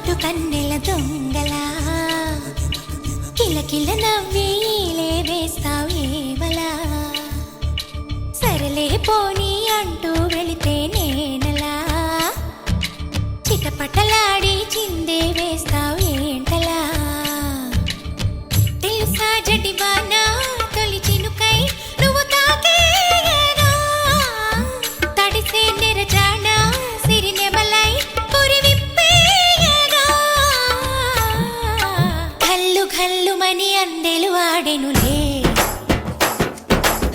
చాటు కన్నెల దొంగలా కిలకిల నవ్వేలే వేస్తావు ఏవలా సరలే పోనీ అంటూ వెళితే నేనలా చిటపటలాడి చిందే వేస్తావు ఏంటలా తెలుసా జడివానా తొలి చినుకై నువ్వు తాకేయనా తడిసే నిరజానా సిరినెమలై పురి విప్పేయనా ఘల్లు ఘల్లుమని అందెలు ఆడెనులే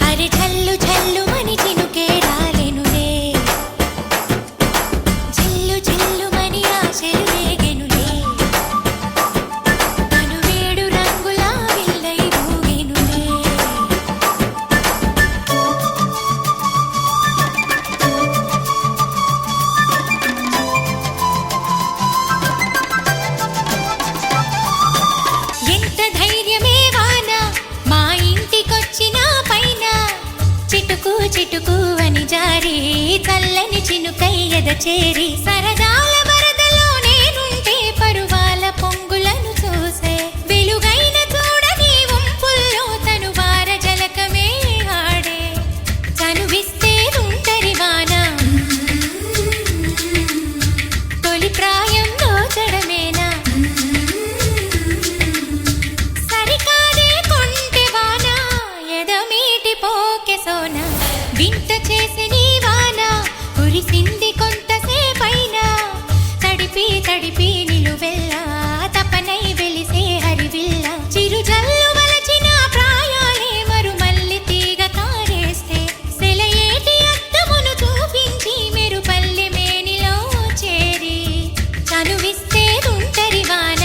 అరే ఝల్లు ఝల్లుమని చినుకే రాలెనులే జిల్లు జిల్లుమని ఆశలు రేగెనులే తను వేడు రంగుల విల్లై ఊగెనులే ఎంత ధైర్యమే వాన మా ఇంటికొచ్చిన పైన చిటుకు చిటుకు అని జారి చల్లని చినుకై ఎద చేరి సరదాల వరదలో నేనుంటే పరువాల పొంగులను చూసే వెలుగైన చూడని వంపుల్లో తను వార జలకమే ఆడే చనువిస్తే ఉంటరి వాన తొలి ప్రాయంలో చెడమేనా సరికాదే కొంటె వాన ఎదమీటి పోకె సోన వింత చేసి నీ వాన కురిసింది కొంతసేపైనా తడిపి తడిపి నిలువెల్లా తపనై వెలిసే హరివిల్లా చిరు జల్లు వలచిన ప్రాయాలే మరు మల్లి తీగ కారేస్తే సెలయేటి అద్దమును చూపించి మెరు పల్లె మేనిలో చేరి చనువిస్తే ఉంటరి వాన